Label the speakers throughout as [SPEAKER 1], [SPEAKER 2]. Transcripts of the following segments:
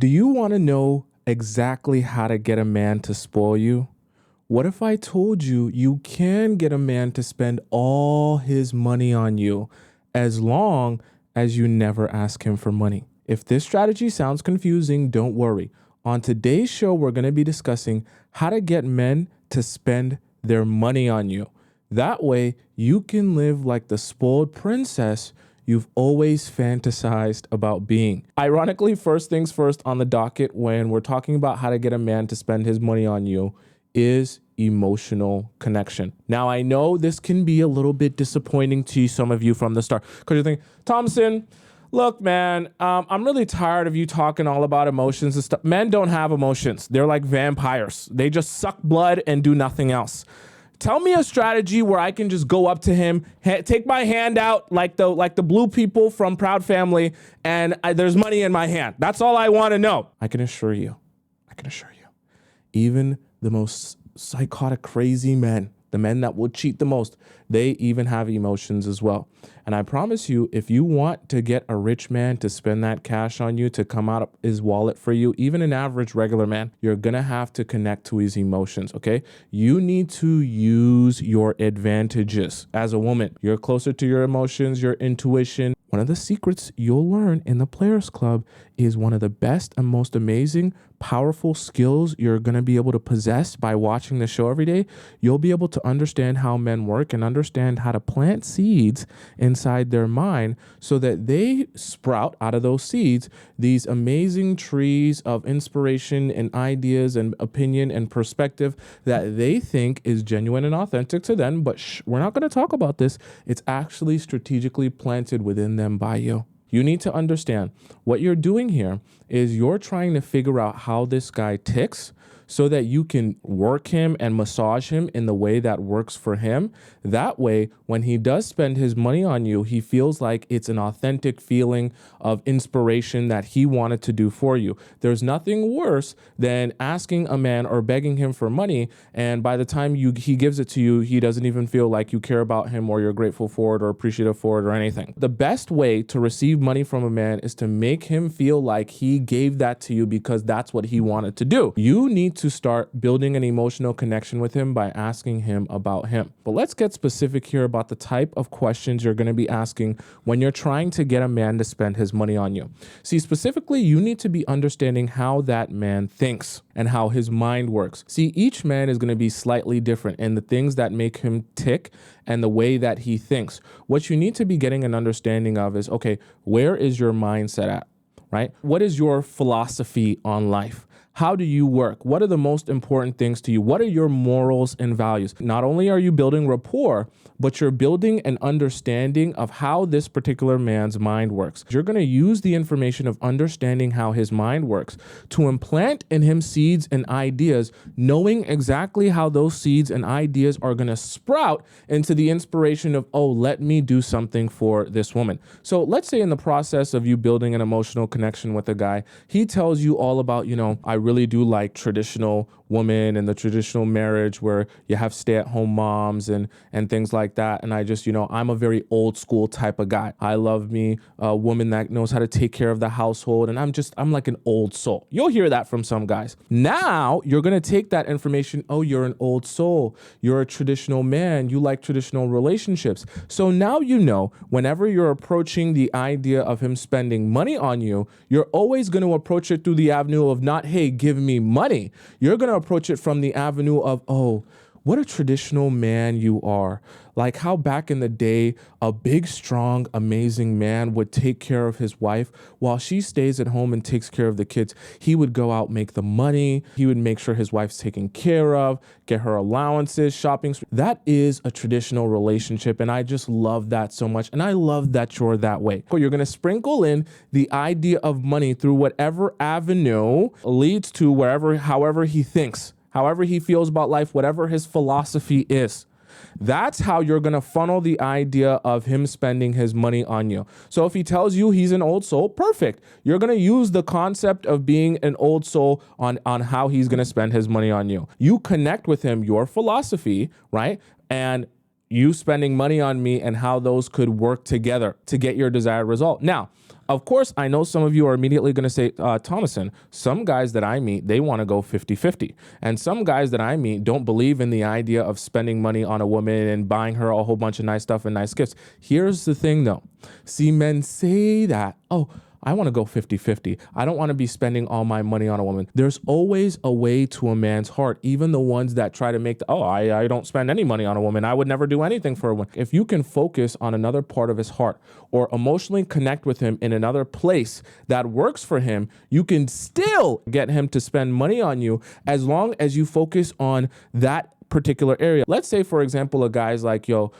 [SPEAKER 1] Do you want to know exactly how to get a man to spoil you? What if I told you you can get a man to spend all his money on you as long as you never ask him for money? If this strategy sounds confusing, don't worry. On today's show, we're going to be discussing how to get men to spend their money on you. That way, you can live like the spoiled princess you've always fantasized about being. Ironically, first things first on the docket when we're talking about how to get a man to spend his money on you is emotional connection. Now, I know this can be a little bit disappointing to some of you from the start because you're thinking, Tomisin, look, man, I'm really tired of you talking all about emotions and stuff. Men don't have emotions. They're like vampires. They just suck blood and do nothing else. Tell me a strategy where I can just go up to him, take my hand out like the blue people from Proud Family, and there's money in my hand. That's all I want to know. I can assure you, even the most psychotic, crazy men, the men that will cheat the most, they even have emotions as well. And I promise you, if you want to get a rich man to spend that cash on you, to come out of his wallet for you, even an average regular man, you're going to have to connect to his emotions, okay? You need to use your advantages as a woman. You're closer to your emotions, your intuition. One of the secrets you'll learn in the Players Club is one of the best and most amazing, powerful skills you're going to be able to possess by watching the show every day. You'll be able to understand how men work and understand how to plant seeds inside their mind so that they sprout out of those seeds these amazing trees of inspiration and ideas and opinion and perspective that they think is genuine and authentic to them. But we're not going to talk about this. It's actually strategically planted within them by you. You need to understand what you're doing here is you're trying to figure out how this guy ticks so that you can work him and massage him in the way that works for him. That way, when he does spend his money on you, he feels like it's an authentic feeling of inspiration that he wanted to do for you. There's nothing worse than asking a man or begging him for money, and by the time he gives it to you, he doesn't even feel like you care about him or you're grateful for it or appreciative for it or anything. The best way to receive money from a man is to make him feel like he gave that to you because that's what he wanted to do. You need to start building an emotional connection with him by asking him about him. But let's get specific here about the type of questions you're going to be asking when you're trying to get a man to spend his money on you. See, specifically, you need to be understanding how that man thinks and how his mind works. See, each man is going to be slightly different in the things that make him tick and the way that he thinks. What you need to be getting an understanding of is, okay, where is your mindset at, right? What is your philosophy on life? How do you work? What are the most important things to you? What are your morals and values? Not only are you building rapport, but you're building an understanding of how this particular man's mind works. You're going to use the information of understanding how his mind works to implant in him seeds and ideas, knowing exactly how those seeds and ideas are going to sprout into the inspiration of, oh, let me do something for this woman. So let's say in the process of you building an emotional connection with a guy, he tells you all about, I really do like traditional woman and the traditional marriage where you have stay-at-home moms and things like that. And I just, I'm a very old school type of guy. I love me a woman that knows how to take care of the household. And I'm like an old soul. You'll hear that from some guys. Now you're going to take that information. Oh, you're an old soul. You're a traditional man. You like traditional relationships. So now whenever you're approaching the idea of him spending money on you, you're always going to approach it through the avenue of not, hey, give me money. You're going to approach it from the avenue of, oh, what a traditional man you are. Like how back in the day, a big, strong, amazing man would take care of his wife while she stays at home and takes care of the kids. He would go out, make the money. He would make sure his wife's taken care of, get her allowances, shopping. That is a traditional relationship. And I just love that so much. And I love that you're that way. You're going to sprinkle in the idea of money through whatever avenue leads to however he thinks. However he feels about life, whatever his philosophy is. That's how you're going to funnel the idea of him spending his money on you. So if he tells you he's an old soul, perfect. You're going to use the concept of being an old soul on how he's going to spend his money on you. You connect with him, your philosophy, right? And you spending money on me and how those could work together to get your desired result. Now, Of course, I know some of you are immediately going to say, Tomisin, some guys that I meet, they want to go 50-50. And some guys that I meet don't believe in the idea of spending money on a woman and buying her a whole bunch of nice stuff and nice gifts. Here's the thing though. See, men say that, oh, I want to go 50-50. I don't want to be spending all my money on a woman. There's always a way to a man's heart, even the ones that try to make I don't spend any money on a woman. I would never do anything for a woman. If you can focus on another part of his heart or emotionally connect with him in another place that works for him, you can still get him to spend money on you as long as you focus on that particular area. Let's say, for example, a guy's like, yo,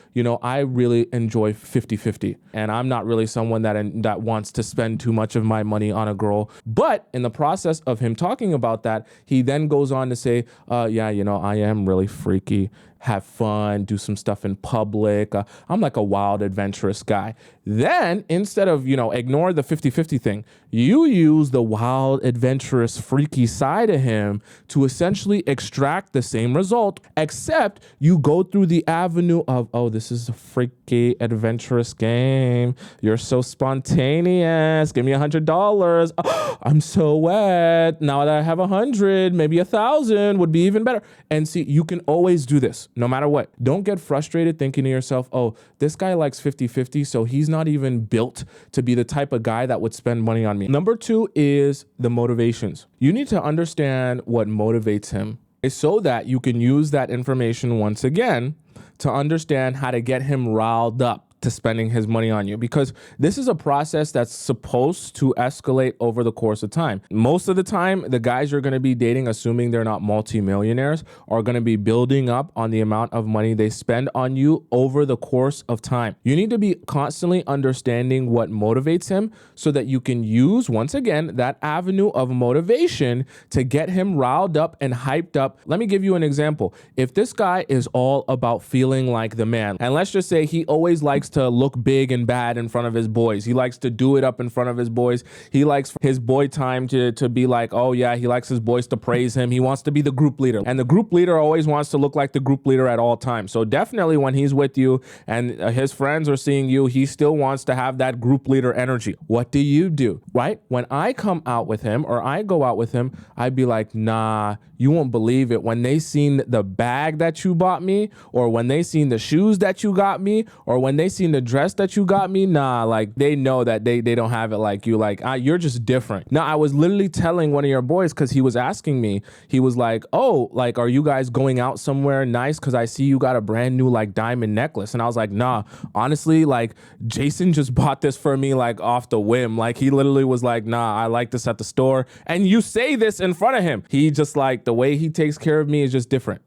[SPEAKER 1] I really enjoy 50-50 and I'm not really someone that wants to spend too much of my money on a girl. But in the process of him talking about that, he then goes on to say, yeah, I am really freaky, have fun, do some stuff in public. I'm like a wild, adventurous guy. Then instead of, ignore the 50-50 thing, you use the wild, adventurous, freaky side of him to essentially extract the same result, except you go through the avenue of, oh, this is a freaky, adventurous game. You're so spontaneous. Give me $100. Oh, I'm so wet. Now that I have 100, maybe 1,000 would be even better. And see, you can always do this no matter what. Don't get frustrated thinking to yourself, oh, this guy likes 50-50, so he's not even built to be the type of guy that would spend money on me. Number 2 is the motivations. You need to understand what motivates him so that you can use that information once again to understand how to get him riled up to spending his money on you, because this is a process that's supposed to escalate over the course of time. Most of the time, the guys you're going to be dating, assuming they're not multimillionaires, are going to be building up on the amount of money they spend on you over the course of time. You need to be constantly understanding what motivates him so that you can use, once again, that avenue of motivation to get him riled up and hyped up. Let me give you an example. If this guy is all about feeling like the man, and let's just say he always likes to look big and bad in front of his boys. He likes to do it up in front of his boys. He likes his boy time to be like, oh yeah, he likes his boys to praise him. He wants to be the group leader. And the group leader always wants to look like the group leader at all times. So definitely when he's with you and his friends are seeing you, he still wants to have that group leader energy. What do? Right? When I come out with him or I go out with him, I'd be like, nah, you won't believe it. When they seen the bag that you bought me, or when they seen the shoes that you got me, or when they seen the dress that you got me, nah, like they know that they don't have it like you. Like, you're just different. Now, I was literally telling one of your boys, because he was asking me, he was like, oh, like, are you guys going out somewhere nice? Because I see you got a brand new like diamond necklace. And I was like, nah, honestly, like Jason just bought this for me like off the whim. Like he literally was like, nah, I like this at the store. And you say this in front of him. He just like, the way he takes care of me is just different.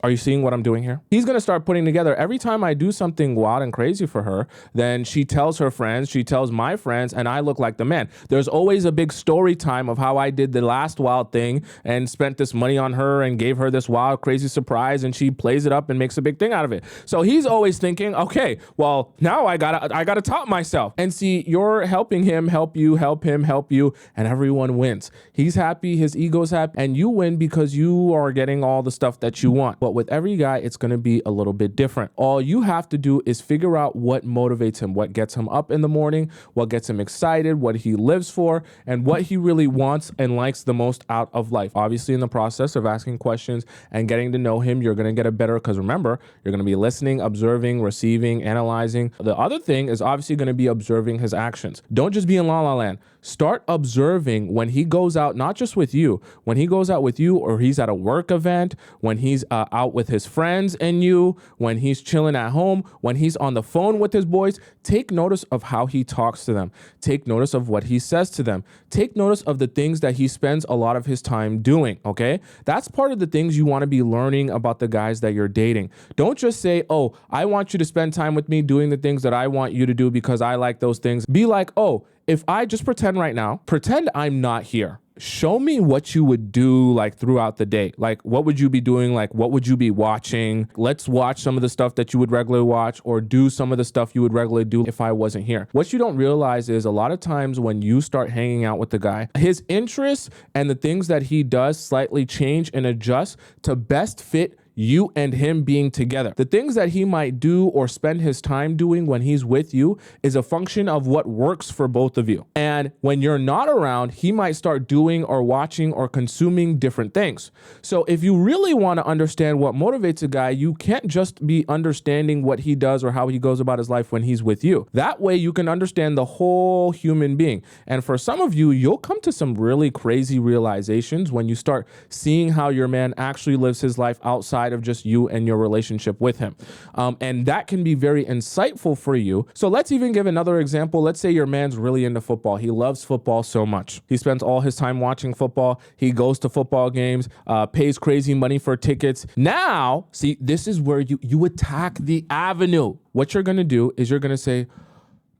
[SPEAKER 1] Are you seeing what I'm doing here? He's going to start putting together every time I do something wild and crazy for her, then she tells her friends, she tells my friends, and I look like the man. There's always a big story time of how I did the last wild thing and spent this money on her and gave her this wild, crazy surprise, and she plays it up and makes a big thing out of it. So he's always thinking, okay, well, now I gotta top myself. And see, you're helping him help you, help him help you, and everyone wins. He's happy, his ego's happy, and you win because you are getting all the stuff that you want. But with every guy, it's going to be a little bit different. All you have to do is figure out what motivates him, what gets him up in the morning, what gets him excited, what he lives for, and what he really wants and likes the most out of life. Obviously, in the process of asking questions and getting to know him, you're going to get a better, because remember, you're going to be listening, observing, receiving, analyzing. The other thing is obviously going to be observing his actions. Don't just be in la la land. Start observing when he goes out, not just with you, when he goes out with you, or he's at a work event, when he's out with his friends and you, when he's chilling at home, when he's on the phone with his boys. Take notice of how he talks to them. Take notice of what he says to them. Take notice of the things that he spends a lot of his time doing, okay? That's part of the things you want to be learning about the guys that you're dating. Don't just say, oh, I want you to spend time with me doing the things that I want you to do because I like those things. Be like, oh, if I just pretend right now, pretend I'm not here. Show me what you would do like throughout the day. Like, what would you be doing? Like, what would you be watching? Let's watch some of the stuff that you would regularly watch, or do some of the stuff you would regularly do if I wasn't here. What you don't realize is a lot of times when you start hanging out with the guy, his interests and the things that he does slightly change and adjust to best fit you and him being together. The things that he might do or spend his time doing when he's with you is a function of what works for both of you. And when you're not around, he might start doing or watching or consuming different things. So if you really want to understand what motivates a guy, you can't just be understanding what he does or how he goes about his life when he's with you. That way you can understand the whole human being. And for some of you, you'll come to some really crazy realizations when you start seeing how your man actually lives his life outside of just you and your relationship with him. And that can be very insightful for you. So let's even give another example. Let's say your man's really into football. He loves football so much. He spends all his time watching football. He goes to football games, pays crazy money for tickets. Now, see, this is where you attack the avenue. What you're going to do is you're going to say,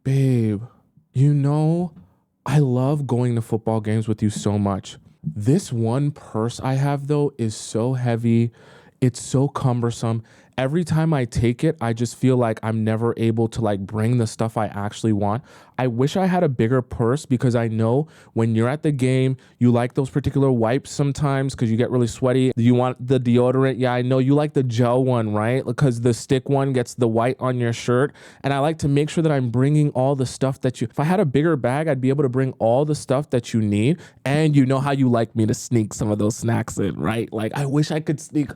[SPEAKER 1] babe, you know, I love going to football games with you so much. This one purse I have, though, is so heavy. It's so cumbersome. Every time I take it, I just feel like I'm never able to like bring the stuff I actually want. I wish I had a bigger purse because I know when you're at the game, you like those particular wipes sometimes because you get really sweaty. You want the deodorant. Yeah, I know you like the gel one, right? Because the stick one gets the white on your shirt. And I like to make sure that I'm bringing all the stuff that if I had a bigger bag, I'd be able to bring all the stuff that you need. And you know how you like me to sneak some of those snacks in, right? Like I wish I could sneak.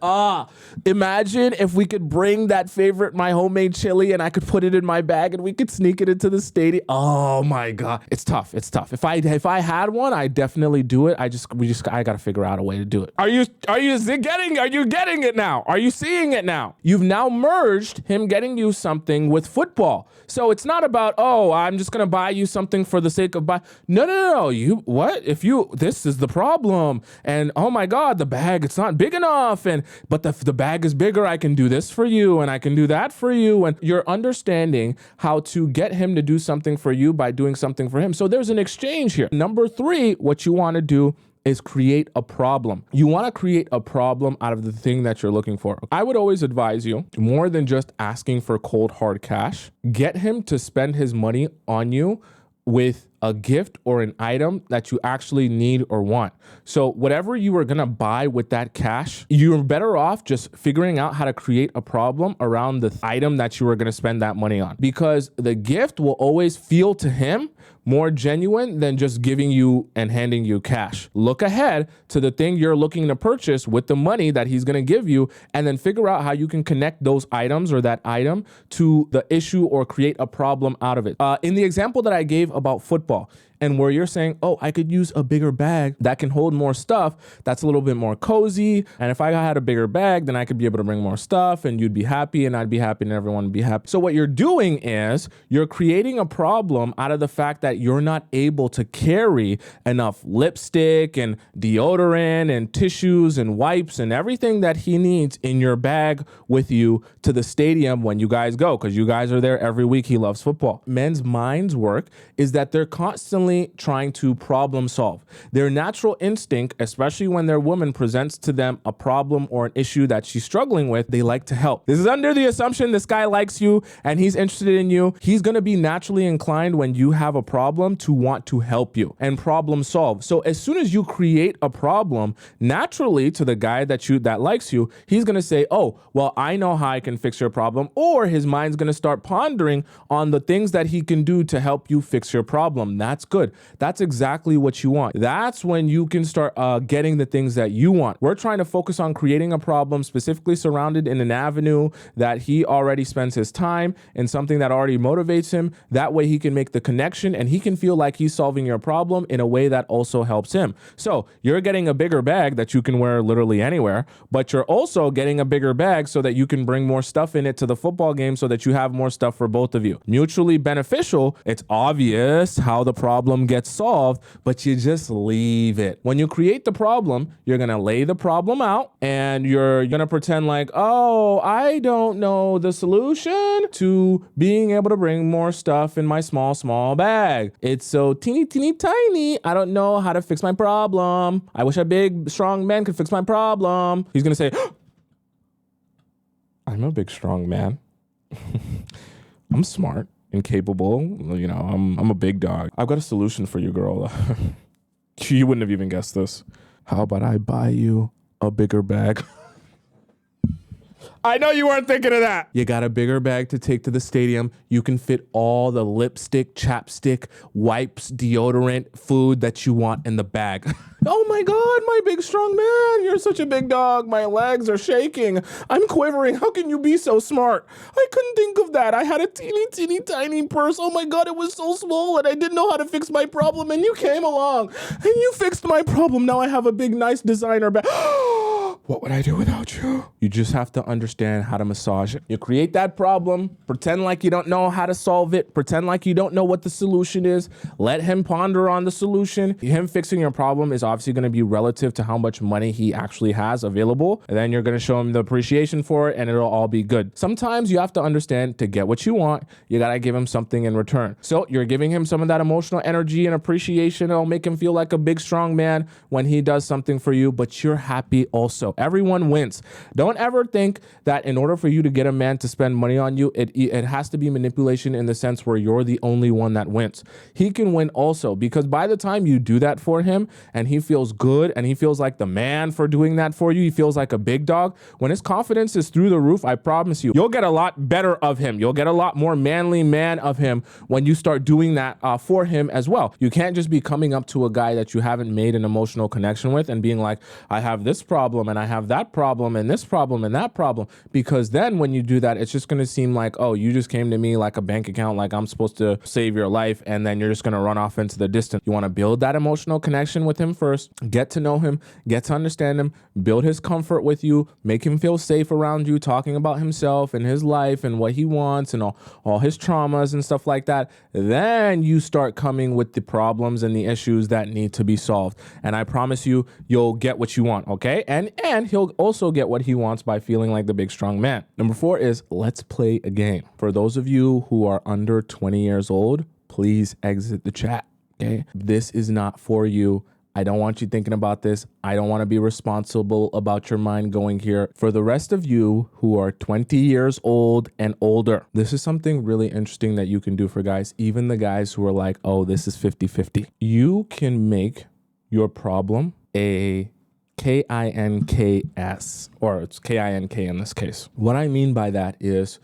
[SPEAKER 1] Imagine if we could bring that favorite, my homemade chili, and I could put it in my bag and we could sneak it into the stadium. Oh my God. It's tough. It's tough. If I had one, I definitely do it. I got to figure out a way to do it. Are you getting it now? Are you seeing it now? You've now merged him getting you something with football. So it's not about, oh, I'm just going to buy you something for the sake of buy. No. This is the problem. And oh my God, the bag, it's not big enough. But the bag is bigger. I can do this for you and I can do that for you. And you're understanding how to get him to do something for you by doing something for him. So there's an exchange here. Number 3, what you want to do is create a problem. You want to create a problem out of the thing that you're looking for. I would always advise you, more than just asking for cold hard cash, get him to spend his money on you with a gift or an item that you actually need or want. So whatever you are going to buy with that cash, you're better off just figuring out how to create a problem around the item that you are going to spend that money on, because the gift will always feel to him more genuine than just giving you and handing you cash. Look ahead to the thing you're looking to purchase with the money that he's going to give you, and then figure out how you can connect those items or that item to the issue or create a problem out of it. In the example that I gave about football, and where you're saying, oh, I could use a bigger bag that can hold more stuff, that's a little bit more cozy. And if I had a bigger bag, then I could be able to bring more stuff and you'd be happy and I'd be happy and everyone would be happy. So what you're doing is you're creating a problem out of the fact that you're not able to carry enough lipstick and deodorant and tissues and wipes and everything that he needs in your bag with you to the stadium when you guys go, because you guys are there every week. He loves football. Men's minds work is that they're constantly trying to problem solve. Their natural instinct, especially when their woman presents to them a problem or an issue that she's struggling with, they like to help. This is under the assumption this guy likes you and he's interested in you. He's going to be naturally inclined when you have a problem to want to help you and problem solve. So as soon as you create a problem, naturally to the guy that likes you, he's going to say, oh, well, I know how I can fix your problem. Or his mind's going to start pondering on the things that he can do to help you fix your problem. That's good. That's exactly what you want. That's when you can start getting the things that you want. We're trying to focus on creating a problem specifically surrounded in an avenue that he already spends his time and something that already motivates him. That way he can make the connection and he can feel like he's solving your problem in a way that also helps him. So you're getting a bigger bag that you can wear literally anywhere, but you're also getting a bigger bag so that you can bring more stuff in it to the football game so that you have more stuff for both of you. Mutually beneficial. It's obvious how the problem gets solved, but you just leave it. When you create the problem, you're going to lay the problem out and you're going to pretend like, oh, I don't know the solution to being able to bring more stuff in my small bag. It's so teeny tiny. I don't know how to fix my problem. I wish a big, strong man could fix my problem. He's going to say, I'm a big, strong man. I'm smart and capable, you know, I'm a big dog. I've got a solution for you, girl. You wouldn't have even guessed this. How about I buy you a bigger bag? I know you weren't thinking of that. You got a bigger bag to take to the stadium. You can fit all the lipstick, chapstick, wipes, deodorant, food that you want in the bag. Oh my God, my big strong man. You're such a big dog. My legs are shaking. I'm quivering. How can you be so smart? I couldn't think of that. I had a teeny tiny purse. Oh my God, it was so small and I didn't know how to fix my problem. And you came along and you fixed my problem. Now I have a big, nice designer bag. What would I do without you? You just have to understand how to massage it. You create that problem, pretend like you don't know how to solve it, pretend like you don't know what the solution is, let him ponder on the solution. Him fixing your problem is obviously going to be relative to how much money he actually has available. And then you're going to show him the appreciation for it and it'll all be good. Sometimes you have to understand to get what you want, you got to give him something in return. So you're giving him some of that emotional energy and appreciation. It'll make him feel like a big, strong man when he does something for you, but you're happy also. Everyone wins. Don't ever think that in order for you to get a man to spend money on you, it has to be manipulation in the sense where you're the only one that wins. He can win also, because by the time you do that for him and he feels good and he feels like the man for doing that for you, he feels like a big dog. When his confidence is through the roof, I promise you, you'll get a lot better of him. You'll get a lot more manly man of him when you start doing that for him as well. You can't just be coming up to a guy that you haven't made an emotional connection with and being like, I have this problem and I have that problem and this problem and that problem, because then when you do that, it's just going to seem like, oh, you just came to me like a bank account, like I'm supposed to save your life, and then you're just going to run off into the distance. You want to build that emotional connection with him first, get to know him, get to understand him, build his comfort with you, make him feel safe around you, talking about himself and his life and what he wants and all his traumas and stuff like that. Then you start coming with the problems and the issues that need to be solved. And I promise you, you'll get what you want, okay? And he'll also get what he wants by feeling like the big strong man. Number 4 is let's play a game. For those of you who are under 20 years old, please exit the chat, okay? This is not for you. I don't want you thinking about this. I don't want to be responsible about your mind going here. For the rest of you who are 20 years old and older, this is something really interesting that you can do for guys, even the guys who are like, oh, this is 50-50. You can make your problem a KINKS, or it's KINK in this case. What I mean by that is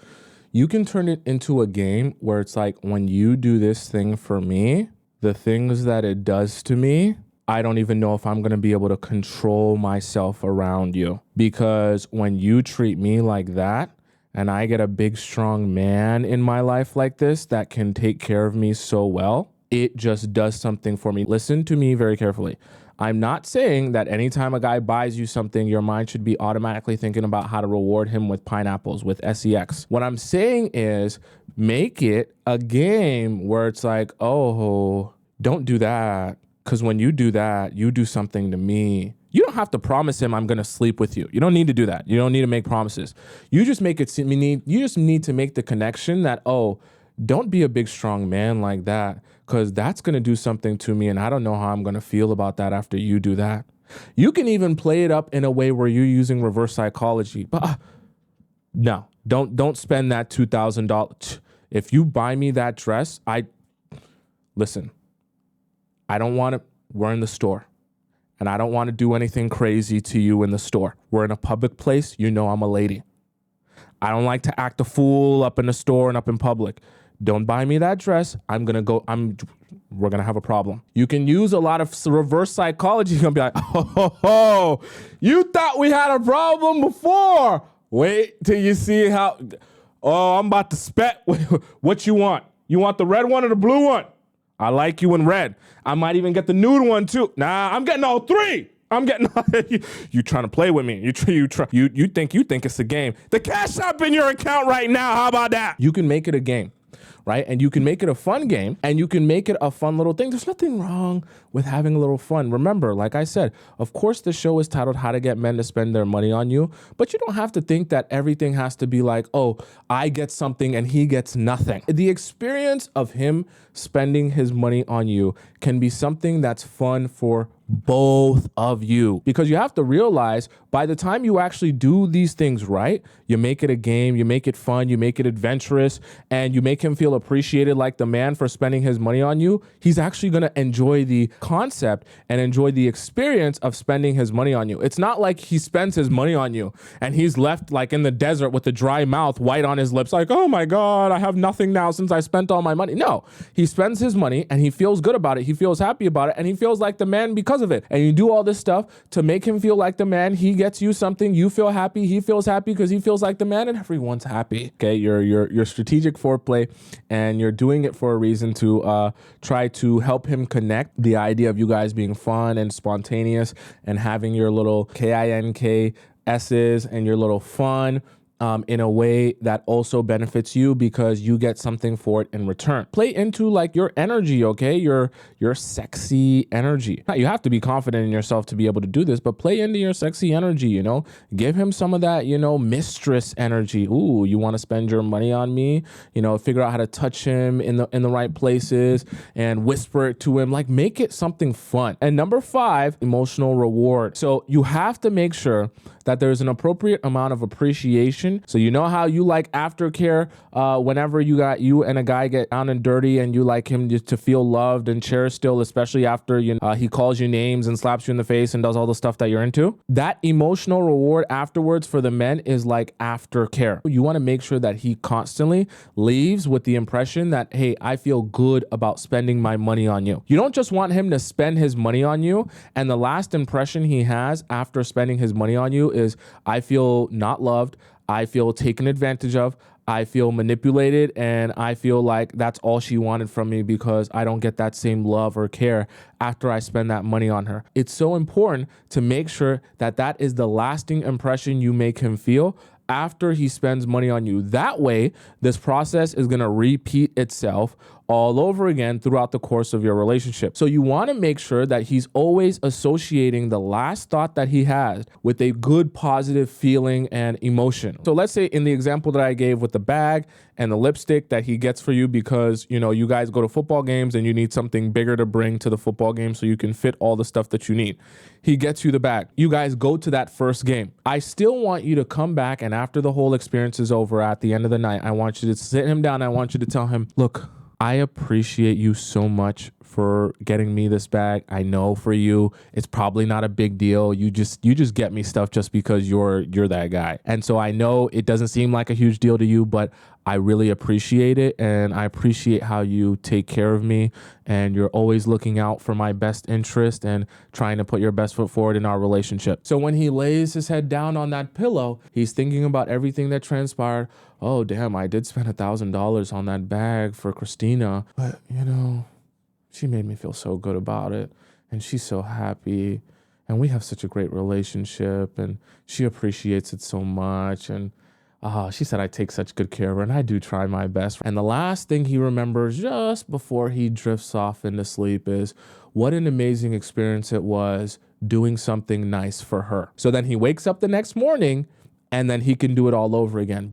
[SPEAKER 1] you can turn it into a game where it's like, when you do this thing for me, the things that it does to me, I don't even know if I'm going to be able to control myself around you. Because when you treat me like that, and I get a big, strong man in my life like this that can take care of me so well, it just does something for me. Listen to me very carefully. I'm not saying that anytime a guy buys you something, your mind should be automatically thinking about how to reward him with pineapples, with sex. What I'm saying is make it a game where it's like, oh, don't do that. Because when you do that, you do something to me. You don't have to promise him I'm going to sleep with you. You don't need to do that. You don't need to make promises. You just make it seem, you just need to make the connection that, oh, don't be a big, strong man like that, because that's going to do something to me. And I don't know how I'm going to feel about that after you do that. You can even play it up in a way where you're using reverse psychology. But no, don't spend that $2,000. If you buy me that dress, listen, I don't want to, we're in the store and I don't want to do anything crazy to you in the store. We're in a public place. You know I'm a lady. I don't like to act a fool up in the store and up in public. Don't buy me that dress. we're going to have a problem. You can use a lot of reverse psychology. You're going to be like, oh, you thought we had a problem before. Wait till you see how, I'm about to spet. What you want? You want the red one or the blue one? I like you in red. I might even get the nude one too. Nah, I'm getting all 3. I'm getting you trying to play with me. You think it's a game. The cash app in your account right now. How about that? You can make it a game, right? And you can make it a fun game, and you can make it a fun little thing. There's nothing wrong with having a little fun. Remember, like I said, of course the show is titled How to Get Men to Spend Their Money on You, but you don't have to think that everything has to be like, oh, I get something and he gets nothing. The experience of him spending his money on you can be something that's fun for both of you, because you have to realize by the time you actually do these things right, you make it a game, you make it fun, you make it adventurous, and you make him feel appreciated like the man for spending his money on you, he's actually going to enjoy the concept and enjoy the experience of spending his money on you. It's not like he spends his money on you and he's left like in the desert with a dry mouth, white on his lips, like, oh my God, I have nothing now since I spent all my money. No, he spends his money and he feels good about it. He feels happy about it, and he feels like the man because of it. And you do all this stuff to make him feel like the man. He gets you something, you feel happy, he feels happy because he feels like the man, and everyone's happy. Okay, you're strategic foreplay, and you're doing it for a reason to try to help him connect the idea of you guys being fun and spontaneous and having your little KINKS's and your little fun in a way that also benefits you because you get something for it in return. Play into like your energy, okay? Your sexy energy. Now, you have to be confident in yourself to be able to do this, but play into your sexy energy, you know? Give him some of that, you know, mistress energy. Ooh, you want to spend your money on me? You know, figure out how to touch him in the right places and whisper it to him. Like, make it something fun. And number 5, emotional reward. So you have to make sure that there's an appropriate amount of appreciation. So you know how you like aftercare whenever you and a guy get down and dirty and you like him just to feel loved and cherished still, especially after he calls you names and slaps you in the face and does all the stuff that you're into. That emotional reward afterwards for the men is like aftercare. You want to make sure that he constantly leaves with the impression that, hey, I feel good about spending my money on you. You don't just want him to spend his money on you and the last impression he has after spending his money on you is, I feel not loved, I feel taken advantage of, I feel manipulated, and I feel like that's all she wanted from me because I don't get that same love or care after I spend that money on her. It's so important to make sure that that is the lasting impression you make him feel after he spends money on you. That way, this process is going to repeat itself all over again throughout the course of your relationship. So you want to make sure that he's always associating the last thought that he has with a good positive feeling and emotion. So let's say in the example that I gave with the bag and the lipstick that he gets for you because, you know, you guys go to football games and you need something bigger to bring to the football game so you can fit all the stuff that you need. He gets you the bag. You guys go to that first game. I still want you to come back, and after the whole experience is over, at the end of the night, I want you to sit him down. I want you to tell him, look, I appreciate you so much for getting me this bag. I know for you, it's probably not a big deal. You just get me stuff just because you're that guy. And so I know it doesn't seem like a huge deal to you, but I really appreciate it. And I appreciate how you take care of me. And you're always looking out for my best interest and trying to put your best foot forward in our relationship. So when he lays his head down on that pillow, he's thinking about everything that transpired. Oh, damn, I did spend $1,000 on that bag for Christina. But, you know, she made me feel so good about it. And she's so happy. And we have such a great relationship. And she appreciates it so much. And she said I take such good care of her, and I do try my best. And the last thing he remembers just before he drifts off into sleep is what an amazing experience it was doing something nice for her. So then he wakes up the next morning, and then he can do it all over again.